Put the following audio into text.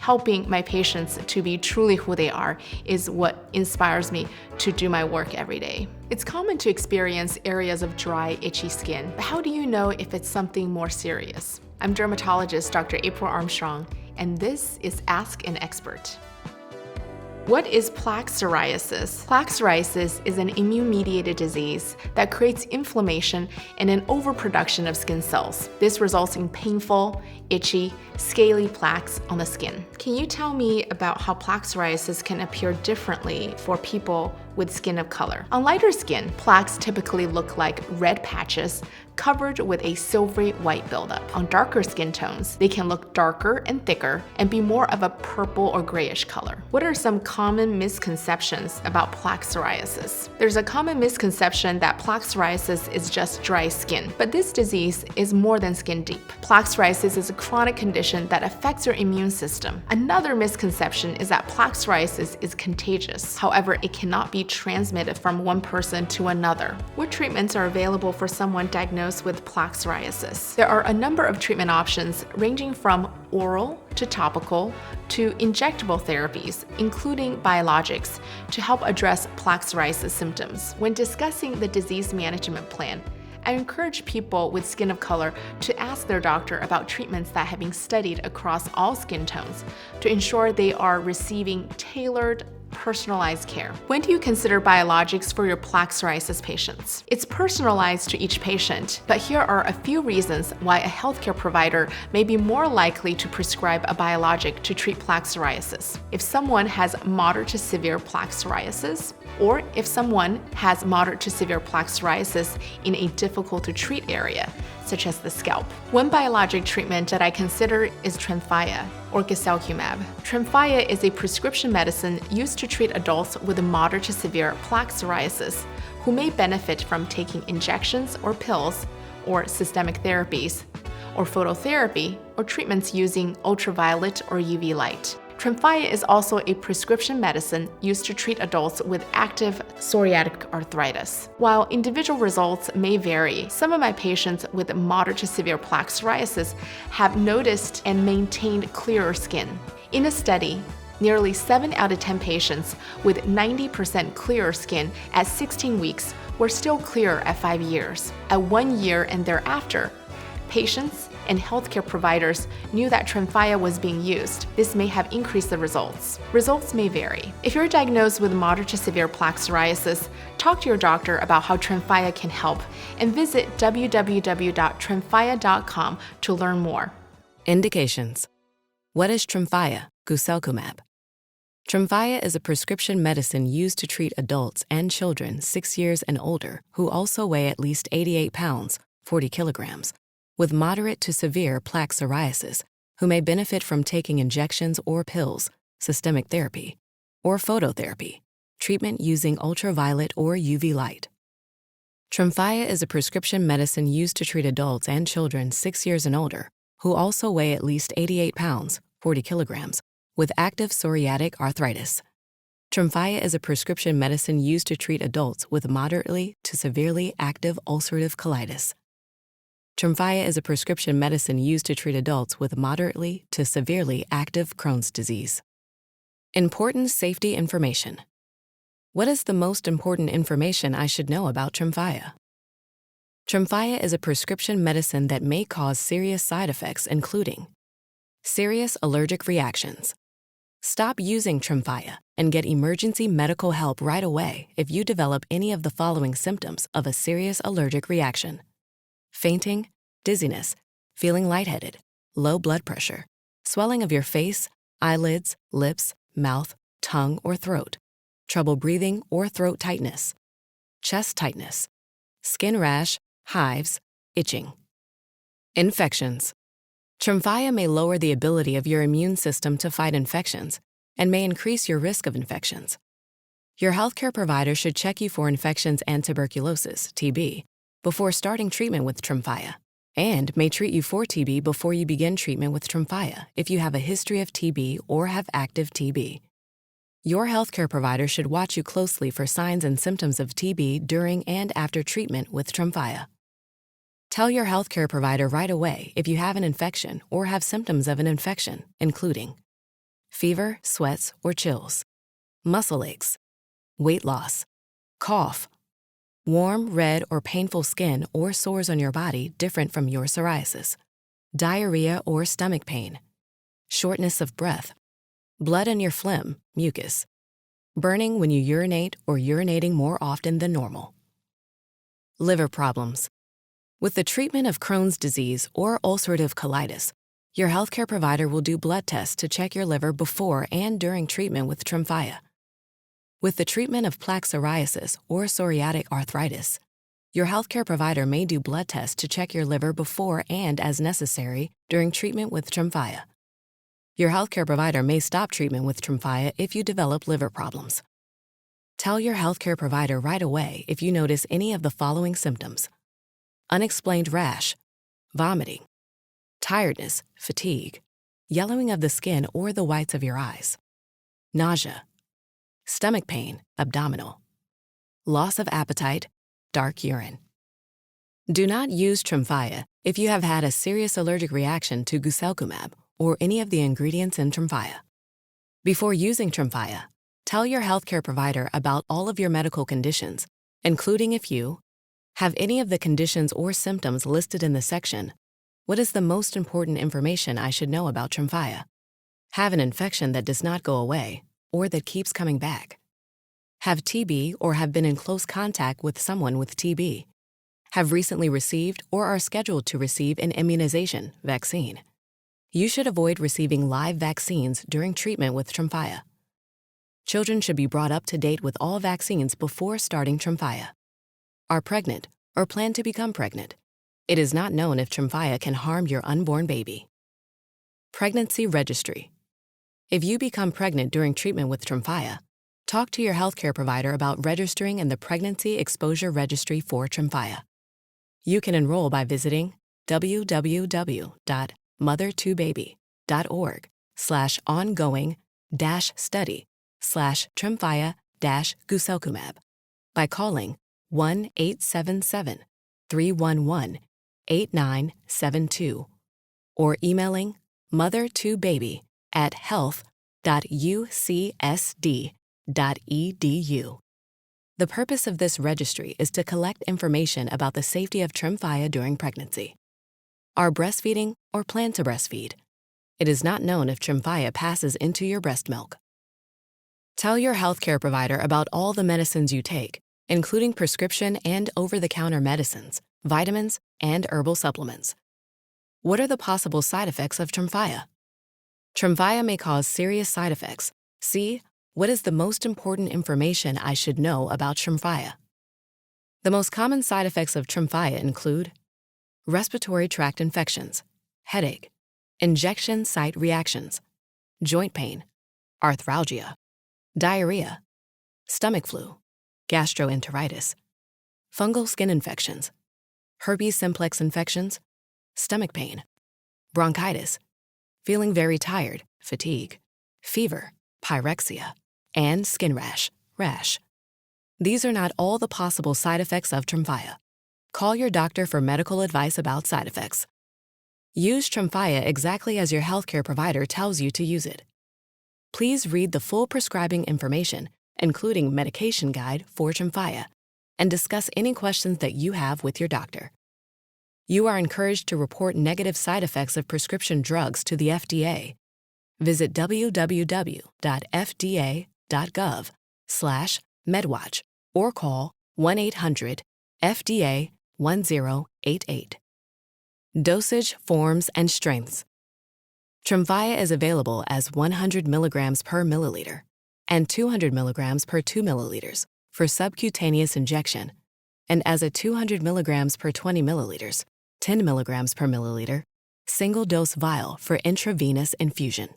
Helping my patients to be truly who they are is what inspires me to do my work every day. It's common to experience areas of dry, itchy skin, but how do you know if it's something more serious? I'm dermatologist Dr. April Armstrong, and this is Ask an Expert. What is plaque psoriasis? Plaque psoriasis is an immune-mediated disease that creates inflammation and an overproduction of skin cells. This results in painful, itchy, scaly plaques on the skin. Can you tell me about how plaque psoriasis can appear differently for people with skin of color? On lighter skin, plaques typically look like red patches covered with a silvery white buildup. On darker skin tones, they can look darker and thicker and be more of a purple or grayish color. What are some common misconceptions about plaque psoriasis? There's a common misconception that plaque psoriasis is just dry skin, but this disease is more than skin deep. Plaque psoriasis is a chronic condition that affects your immune system. Another misconception is that plaque psoriasis is contagious. However, it cannot be transmitted from one person to another. What treatments are available for someone diagnosed with plaque psoriasis? There are a number of treatment options ranging from oral to topical to injectable therapies, including biologics, to help address plaque psoriasis symptoms. When discussing the disease management plan, I encourage people with skin of color to ask their doctor about treatments that have been studied across all skin tones to ensure they are receiving tailored, personalized care. When do you consider biologics for your plaque psoriasis patients? It's personalized to each patient, but here are a few reasons why a healthcare provider may be more likely to prescribe a biologic to treat plaque psoriasis. If someone has moderate to severe plaque psoriasis, or if someone has moderate to severe plaque psoriasis in a difficult to treat area, such as the scalp. One biologic treatment that I consider is TREMFYA, or guselkumab. TREMFYA is a prescription medicine used to treat adults with moderate to severe plaque psoriasis who may benefit from taking injections or pills, or systemic therapies, or phototherapy, or treatments using ultraviolet or UV light. TREMFYA is also a prescription medicine used to treat adults with active psoriatic arthritis. While individual results may vary, some of my patients with moderate to severe plaque psoriasis have noticed and maintained clearer skin. In a study, nearly 7 out of 10 patients with 90% clearer skin at 16 weeks were still clear at 5 years. At 1 year and thereafter, patients and healthcare providers knew that TREMFYA was being used. This may have increased the results. Results may vary. If you're diagnosed with moderate to severe plaque psoriasis, talk to your doctor about how TREMFYA can help and visit www.tremfya.com to learn more. Indications. What is TREMFYA, guselkumab? TREMFYA is a prescription medicine used to treat adults and children 6 years and older who also weigh at least 88 pounds, 40 kilograms, with moderate to severe plaque psoriasis, who may benefit from taking injections or pills, systemic therapy, or phototherapy, treatment using ultraviolet or UV light. TREMFYA is a prescription medicine used to treat adults and children 6 years and older, who also weigh at least 88 pounds, 40 kilograms, with active psoriatic arthritis. TREMFYA is a prescription medicine used to treat adults with moderately to severely active ulcerative colitis. TREMFYA is a prescription medicine used to treat adults with moderately to severely active Crohn's disease. Important safety information. What is the most important information I should know about TREMFYA? TREMFYA is a prescription medicine that may cause serious side effects, including serious allergic reactions. Stop using TREMFYA and get emergency medical help right away if you develop any of the following symptoms of a serious allergic reaction: fainting, dizziness, feeling lightheaded, low blood pressure, swelling of your face, eyelids, lips, mouth, tongue, or throat, trouble breathing or throat tightness, chest tightness, skin rash, hives, itching. Infections. TREMFYA may lower the ability of your immune system to fight infections and may increase your risk of infections. Your healthcare provider should check you for infections and tuberculosis, TB, before starting treatment with TREMFYA, and may treat you for TB before you begin treatment with TREMFYA if you have a history of TB or have active TB. Your healthcare provider should watch you closely for signs and symptoms of TB during and after treatment with TREMFYA. Tell your healthcare provider right away if you have an infection or have symptoms of an infection, including fever, sweats, or chills, muscle aches, weight loss, cough, warm, red, or painful skin or sores on your body different from your psoriasis, diarrhea or stomach pain, shortness of breath, blood in your phlegm, mucus, burning when you urinate or urinating more often than normal. Liver problems. With the treatment of Crohn's disease or ulcerative colitis, your healthcare provider will do blood tests to check your liver before and during treatment with TREMFYA. With the treatment of plaque psoriasis or psoriatic arthritis, your healthcare provider may do blood tests to check your liver before and, as necessary, during treatment with TREMFYA. Your healthcare provider may stop treatment with TREMFYA if you develop liver problems. Tell your healthcare provider right away if you notice any of the following symptoms: unexplained rash, vomiting, tiredness, fatigue, yellowing of the skin or the whites of your eyes, nausea, stomach pain, abdominal, loss of appetite, dark urine. Do not use TREMFYA if you have had a serious allergic reaction to guselkumab or any of the ingredients in TREMFYA. Before using TREMFYA, tell your healthcare provider about all of your medical conditions, including if you have any of the conditions or symptoms listed in the section, "What is the most important information I should know about TREMFYA?" Have an infection that does not go away or that keeps coming back. Have TB or have been in close contact with someone with TB. Have recently received or are scheduled to receive an immunization, vaccine. You should avoid receiving live vaccines during treatment with TREMFYA. Children should be brought up to date with all vaccines before starting TREMFYA. Are pregnant or plan to become pregnant. It is not known if TREMFYA can harm your unborn baby. Pregnancy registry. If you become pregnant during treatment with TREMFYA, talk to your healthcare provider about registering in the Pregnancy Exposure Registry for TREMFYA. You can enroll by visiting www.mother2baby.org/ongoing-study/TREMFYA-guselkumab by calling 1-877-311-8972 or emailing mother2baby@health.ucsd.edu. The purpose of this registry is to collect information about the safety of TREMFYA during pregnancy. Are breastfeeding or plan to breastfeed. It is not known if TREMFYA passes into your breast milk. Tell your healthcare provider about all the medicines you take, including prescription and over-the-counter medicines, vitamins, and herbal supplements. What are the possible side effects of TREMFYA? TREMFYA may cause serious side effects. See, what is the most important information I should know about TREMFYA? The most common side effects of TREMFYA include respiratory tract infections, headache, injection site reactions, joint pain, arthralgia, diarrhea, stomach flu, gastroenteritis, fungal skin infections, herpes simplex infections, stomach pain, bronchitis, feeling very tired, fatigue, fever, pyrexia, and skin rash. These are not all the possible side effects of TREMFYA. Call your doctor for medical advice about side effects. Use TREMFYA exactly as your healthcare provider tells you to use it. Please read the full prescribing information, including medication guide for TREMFYA, and discuss any questions that you have with your doctor. You are encouraged to report negative side effects of prescription drugs to the FDA. Visit www.fda.gov/medwatch or call 1-800-FDA-1088. Dosage, forms, and strengths. TREMFYA is available as 100 milligrams per milliliter and 200 milligrams per 2 milliliters for subcutaneous injection, and as a 200 milligrams per 20 milliliters, 10 milligrams per milliliter, single-dose vial for intravenous infusion.